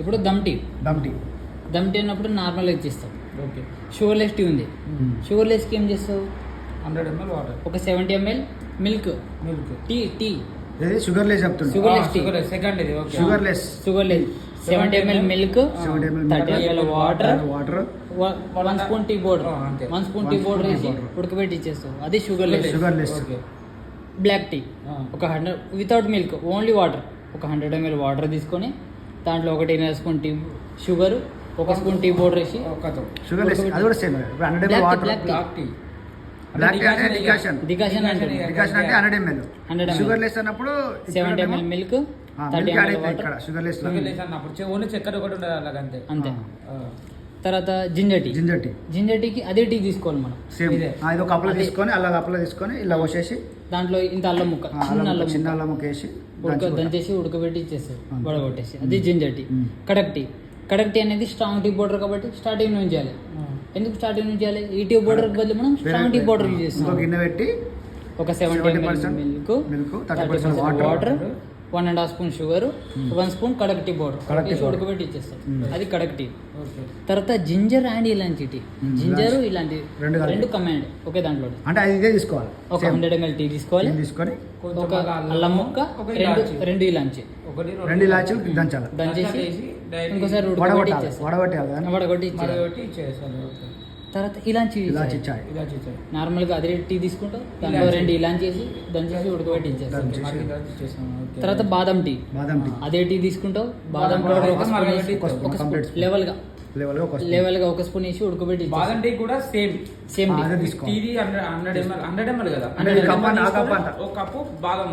ఇప్పుడు దమ్ టీ అన్నప్పుడు నార్మల్గా ఇచ్చేస్తావు. ఓకే. షుగర్లెస్ టీ ఉంది. షుగర్లెస్కి ఏం చేస్తావు? 100 ml వాటర్, ఒక 70 ml మిల్క్. టీ షుగర్లెస్ చెప్తున్నా. షుగర్లెస్ సెకండ్ ఇది. Okay. Sugarless 70 ml milk, 70 ml 30 ml water, water, 1 spoon tea powder, అంతే. 1 స్పూన్ టీ పౌడర్ వేసి ఉడకబెట్టి ఇచ్చేస్తావు. అది షుగర్లెస్. ఓకే. బ్లాక్ టీ ఒక 100 వితౌట్ మిల్క్, ఓన్లీ వాటర్. ఒక 100 ml వాటర్ తీసుకొని దాంట్లో 1.5 spoon tea sugar, 1 spoon tea powder వేసి షుగర్లెస్. అది కూడా same. 100 ml water. Black tea black tea అంటే డికాషన్ అంటే అంటే 100 ml. షుగర్లెస్ అన్నప్పుడు 70 ml milk, 30 ml water. Sugarless అన్నప్పుడు ఓన్లీ చక్కెర ఒకటి ఉండదు అలాగంతే. అంతే. తర్వాత జింజర్ టీకి అదే టీ తీసుకోవాలి మనం. సేమ్. ఇది ఒక కప్పులో తీసుకొని అలా తీసుకొని ఇలా పోసేసి దాంట్లో ఇంత అల్లం ముక్క, చిన్న అల్లం ముక్క వేసి దంచేసి ఉడకబెట్టి ఇచ్చేస్తారు, వడగొట్టేసి. అది జింజర్ టీ. కడక్ టీ అనేది స్ట్రాంగ్ టీ పౌడర్ కాబట్టి స్టార్టింగ్ నుంచి చేయాలి. ఎందుకు స్టార్టింగ్ నుంచి చేయాలి? ఈ టీ పౌడర్ బదులు మనం స్ట్రాంగ్ టీ పౌడర్ యూజ్ చేస్తాం. గిన్నె పెట్టి ఒక 70 ml milk, 30% water, 1.5 spoon sugar, 1 spoon కడక్ టీ పౌడర్ వేసి ఉడకబెట్టి ఇచ్చేస్తాం. అది కడక్ టీ. తర్వాత జింజర్ అండ్ ఇలాంటి టీ. జింజర్ ఇలాంటి రెండు కమాండ్ ఒకే దాంట్లో. అంటే ఇదే తీసుకోవాలి. ఒక 100 ml టీ తీసుకొని ఒక అల్లం ముక్క, రెండు ఇలాంచి, 2 ఇలాచీలు దంచేసి ఇంకోసారి వడగొట్టి ఇచ్చేసాను. తర్వాత ఇలాంచి చాయ్. నార్మల్గా అదే టీ తీసుకుంటాం, దాంట్లో 2 ఇలాంచి వేసి దంచేసి ఉడకబెట్టి ఇచ్చేస్తాం. తర్వాత బాదం టీ. అదే టీ తీసుకుంటావు, బాదం పౌడర్ ఒక స్పూన్ లెవెల్ గా 1 స్పూన్ వేసి ఉడకబెట్టి. బాదం టీ కూడా సేమ్ టీవీ 100 ml కదా, ఒక కప్పు బాదం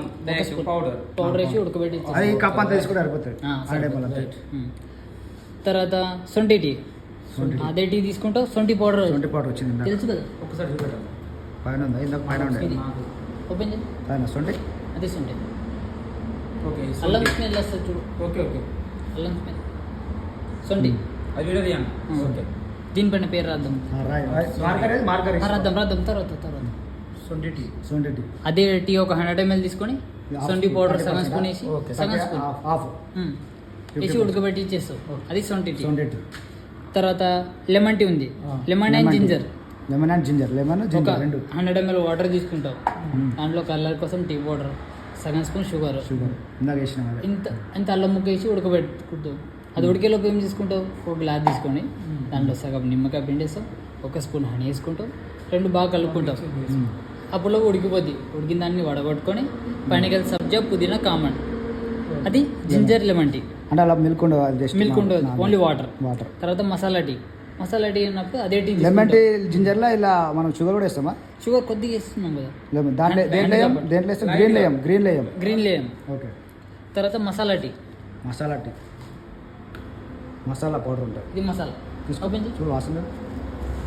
పౌడర్ వేసి ఉడకబెట్టి. కప్ అంతా తీసుకుంటే సరిపోతుంది. తర్వాత సొంటి టీ. అదే టీ తీసుకుంటావు, సొంటి పౌడర్ వచ్చింది తెలుసు కదా. ఒకసారి చూపెట్టాలి. పైన ఓపెన్ చేయి. అదే సొంటి. అల్లం స్మెల్ వస్తుంది చూడు. ఓకే. అల్లం స్మెల్ సొంటి. అది వీడియో తీయండి. ఓకే. దీనిపైన పేరు రాద్దాం. తర్వాత సొంటి టీ. అదే టీ ఒక 100 ml తీసుకొని సొంటి పౌడర్ సగం స్పూన్ వేసి వేసి ఉడకబెట్టి ఇచ్చేస్తావు. అది సొంటి టీ. తర్వాత లెమన్ టీ ఉంది. లెమన్ అండ్ జింజర్ ఒక 100 ml వాటర్ తీసుకుంటావు, దాంట్లో కలర్ కోసం టీ పౌడర్, సగం స్పూన్ షుగర్, ఇంత అల్లం ముక్క వేసి ఉడకబెట్టుకుంటావు. అది ఉడికేలోపు ఏం తీసుకుంటావు? ఒక గ్లాస్ తీసుకొని దాంట్లో సగం నిమ్మకాయ పిండేస్తావు, 1 స్పూన్ హనీ వేసుకుంటావు, 2 బాగా కలుపుకుంటావు. అప్పుడు ఉడికిపోద్ది. ఉడికిన దాన్ని వడగొట్టుకొని పైన సబ్జా, పుదీనా కామన్. అది జింజర్ లెమన్ టీ. అంటే అలా మిల్క్ ఉండదు, ఓన్లీ వాటర్. తర్వాత మసాలా టీ అన్నప్పుడు అదే టీ. లెమన్ టీ జింజర్లో ఇలా మనం షుగర్ కూడా వేస్తామా? షుగర్ కొద్దిగా వేస్తున్నాం కదా. దేంట్లో గ్రీన్ లేయం. ఓకే. తర్వాత మసాలా టీ. మసాలా పౌడర్ ఉంటుంది. ఇది మసాలా. ఓపెన్ చేయి. చూడు వాసన.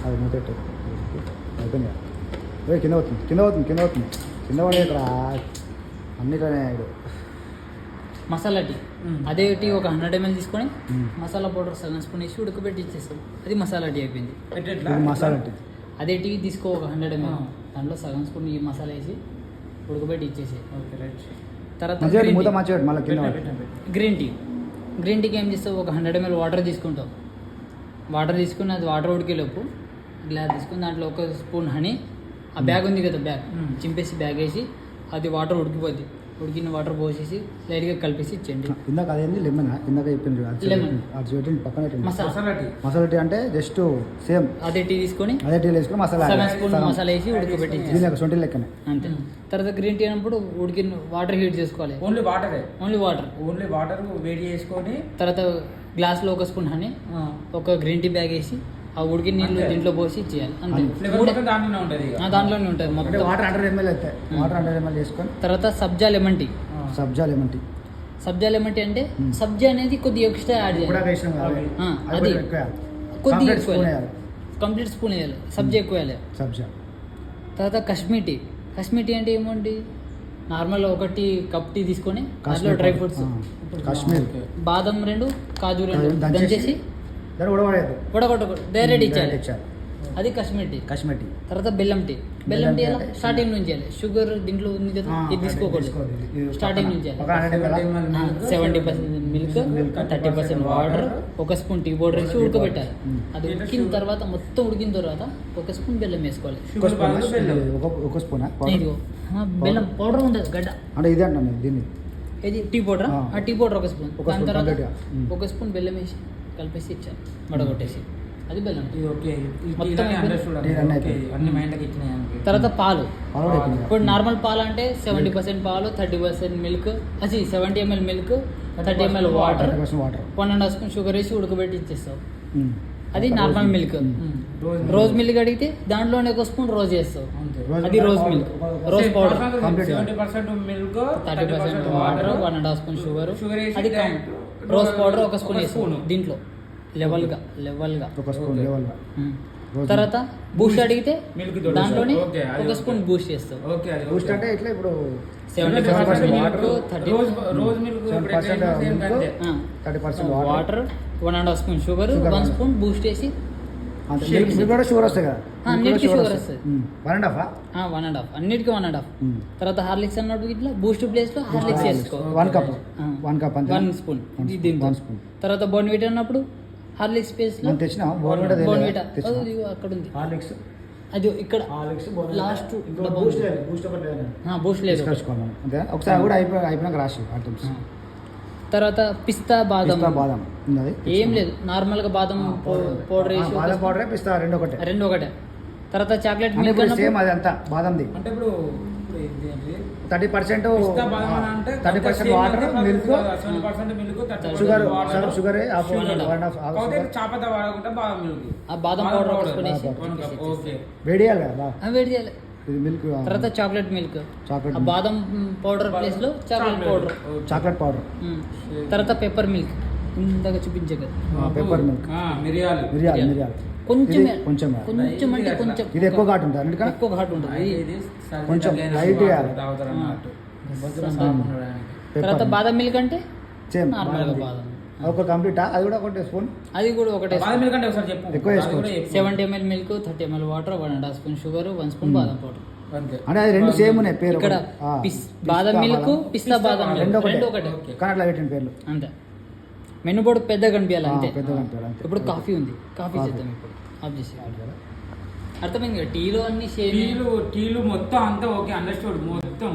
అది మూత అయిపోయింది. కింద పడే ఇక్కడ అన్నిట్లోనే. మసాలా టీ. అదే టీ ఒక 100 ml తీసుకొని మసాలా పౌడర్ సగం స్పూన్ వేసి ఉడకబెట్టి ఇచ్చేస్తాం. అది మసాలా టీ అయిపోయింది. మసాలా టీ. అదే టీ తీసుకో ఒక 100 ml, దాంట్లో సగం స్పూన్ ఈ మసాలా వేసి ఉడకబెట్టి ఇచ్చేసి. తర్వాత గ్రీన్ టీకి ఏం చేస్తావు? ఒక 100 ml వాటర్ తీసుకుంటావు. తీసుకుని అది వాటర్ ఉడికేలోపు గ్లాస్ తీసుకుని దాంట్లో 1 స్పూన్ హనీ, ఆ బ్యాగ్ ఉంది కదా, బ్యాగ్ చింపేసి బ్యాగ్ వేసి అది వాటర్ ఉడికిపోద్ది. ఉడికిన వాటర్ పోసేసి లైట్గా కలిపేసి ఇచ్చేయండి. ఇందాక అదేంది లెమన్ చెప్పింది. మసాలా టీ అంటే జస్ట్ సేమ్ అదే టీ తీసుకొని మసాలా వేసి ఉడకబెట్టి సొంటి లెక్కనే అంతే. తర్వాత గ్రీన్ టీ అన్నప్పుడు ఉడికిన వాటర్ హీట్ చేసుకోవాలి. ఓన్లీ వాటర్ వేడి చేసుకొని తర్వాత గ్లాస్లో 1 స్పూన్ హనీ, ఒక గ్రీన్ టీ బ్యాగ్ వేసి ఆ ఉడికిన నీళ్ళు దీంట్లో పోసి ఇచ్చేయాలి. అంతే. దాంట్లోనే ఉంటుంది మొత్తం. వాటర్ 100 ml అవుతాయి. వాటర్ 100 ml చేసుకొని తర్వాత సబ్జా లెమన్ టీ. అంటే సబ్జా అనేది కొద్దిగా ఎక్స్ట్రా యాడ్ చేయాలి. అది కొద్దిగా ఎక్కువ కంప్లీట్ స్పూన్ వేయాలి. సబ్జా ఎక్కువ వేయాలి. తర్వాత కాశ్మీర్ టీ అంటే ఏమండి? నార్మల్ 1 కప్ టీ తీసుకొని దాంట్లో డ్రై ఫ్రూట్స్, బాదం 2, కాజు 2 దంచేసి డైరెక్ట్ ఇచ్చాలి. అది కాశ్మీర్ టీ. కాశ్మీర్ టీ. తర్వాత బెల్లం టీ. బెల్లం టీ ఎలా స్టార్టింగ్ నుంచి చేయాలి. షుగర్ దీంట్లో ఉంది కదా, ఇది తీసుకోకూడదు. స్టార్టింగ్ నుంచి 70% milk, 30% water, 1 spoon tea powder వేసి ఉడకబెట్టాలి. అది ఉడికిన తర్వాత మొత్తం ఉడికిన తర్వాత 1 స్పూన్ బెల్లం వేసుకోవాలి. ఒక స్పూన్ ఇదిగో బెల్లం పౌడర్ ఉంటుంది గడ్డ, అంటే ఇదే అంటాను దీన్ని. ఇది టీ పౌడర్. ఆ టీ పౌడర్ 1 స్పూన్. ఒక దాని స్పూన్ తర్వాత complete గా. 1 స్పూన్ బెల్లం వేసి కలిపేసి ఇచ్చాను, వడగొట్టేసి. అది బెల్లం టీ. ఓకే మొత్తం అన్ని మైండ్కి ఇచ్చినాయి. తర్వాత పాలు. పాలు కూడా అయిపోయింది. ఇప్పుడు నార్మల్ పాలు అంటే 70% పాలు, 30% మిల్క్, అది 70 ml milk, 30 ml water, 30% water. 1.5 spoon sugar వేసి ఉడకబెట్టి ఇచ్చేస్తావు. అది నార్మల్ మిల్క్. రోజ్ మిల్క్ అడిగితే దాంట్లోనే 1 స్పూన్ రోజ్ వేస్తావు. అది rose milk, rose powder. 70% milk, 30% water, 1.5 spoon sugar. Sugar వేసి అది రోజ్ పౌడర్ 1 స్పూన్ వేస్తావు దీంట్లో లెవెల్గా. ఒక స్పూన్ లెవెల్గా. తర్వాత బూస్ట్ అడిగితే మిల్క్ దాంట్లోనే ఓకే, అది 1 స్పూన్ బూస్ట్ చేస్తావు. ఓకే అది బూస్ట్ అంటే ఇట్లా ఇప్పుడు 70% milk, rose milk 70% milk, 30% water, water, 1.5 spoon sugar, 1 spoon Boost వేసి. మిల్క్ కూడా షుగర్ వస్తాయి కదా. అన్నిటికీ షుగర్ వస్తుంది. 1.5. 1.5 అన్నిటికీ 1.5. తర్వాత హార్లిక్స్ అన్నట్టు ఇట్లా బూస్ట్ ప్లేస్ లో హార్లిక్స్ వేసుకో. 1 కప్. 1 కప్ అంతే. 1 స్పూన్. 1 స్పూన్. తర్వాత బోర్న్విటా అన్నప్పుడు హార్లిక్స్ ప్లేస్ లో మనం తెచ్చినా బోర్న్విటా బోర్న్విటా అక్కడ ఉంది. హార్లిక్స్ అది ఇక్కడ హార్లిక్స్ లాస్ట్ బూస్ట్ లేదు. బూస్ట్ ఒకటి లేదు. బూస్ట్ లేదు. తీసుకొచ్చుకోవాలి మనం. అంతే ఒకసారి కూడా అయిపోయినాక రాసి ఐటమ్స్. తర్వాత పిస్తా బాదం. బాదం ఉన్నది. ఏం లేదు, నార్మల్ గా బాదం పౌడర్ వేసి. బాదం పౌడర్ పిస్తా రెండు ఒకటే. తర్వాత చాక్లెట్ అంటే మిల్క్ ఇప్పుడు సేమ్ అది అంతా బాదంది. అంటే ఇప్పుడు ఇది ఏంటి? 30% పిస్తా బాదం అని అంటే 30% water, milk, 70% milk, 30% sugar. Water. Sugar చాపత వాడకుండా బాదం మిల్క్. ఆ బాదం పౌడర్ వేసుకునేసి ఓకే వేడి చేయాలి కదా. వేడి చేయాలి. ఇది మిల్క్. తర్వాత చాక్లెట్ మిల్క్, చాక్లెట్ ఆ బాదం పౌడర్ ప్లేస్ లో చాక్లెట్ పౌడర్. Chocolate powder. తర్వాత పెప్పర్ మిల్క్ ఇందాక చూపించే కదా, పెప్పర్ మిల్క్. మిరియాలు. మిరియాలు కొంచెం ఇది కొంచెం కొంచెం అంటే కొంచెం. ఇది ఎక్కువ ఘాటు ఉంటుంది అన్నిటికన్నా. ఎక్కువ ఘాటు ఉంటుంది. కొంచెం లైట్ వేయాలి. తర్వాత బాదం మిల్క్ అంటే సేమ్ నార్మల్ గా బాదం. ఒక కంప్లీట్ అది కూడా ఒకటి స్పూన్. అది కూడా ఒకటే. బాదం మిల్క్ అంటే ఒకసారి చెప్పు. ఎక్కువ వేసుకోవచ్చు. 70 ml milk, 30 ml water, 1.5 spoon sugar, 1 spoon బాదం పౌడర్. అంటే అది రెండు సేమ్ ఉన్నాయి పేరు. ఇక్కడ బాదం మిల్క్, పిస్తా బాదం రెండు మిల్క్ ఒకటే. ఒకటే. కానీ అట్లా పెట్టిన పేర్లు అంతే. మెనూ బోర్డు పెద్దగా కనిపించాలి అంతే. పెద్దగా కనిపించాలి అంతే. ఇప్పుడు కాఫీ ఉంది, కాఫీ చేద్దాం ఇప్పుడు. ఆఫ్ చేసి అర్థమైంది కదా, టీలో అన్ని సేమ్. టీలు మొత్తం అంతా ఓకే, అండర్స్టూడ్ మొత్తం.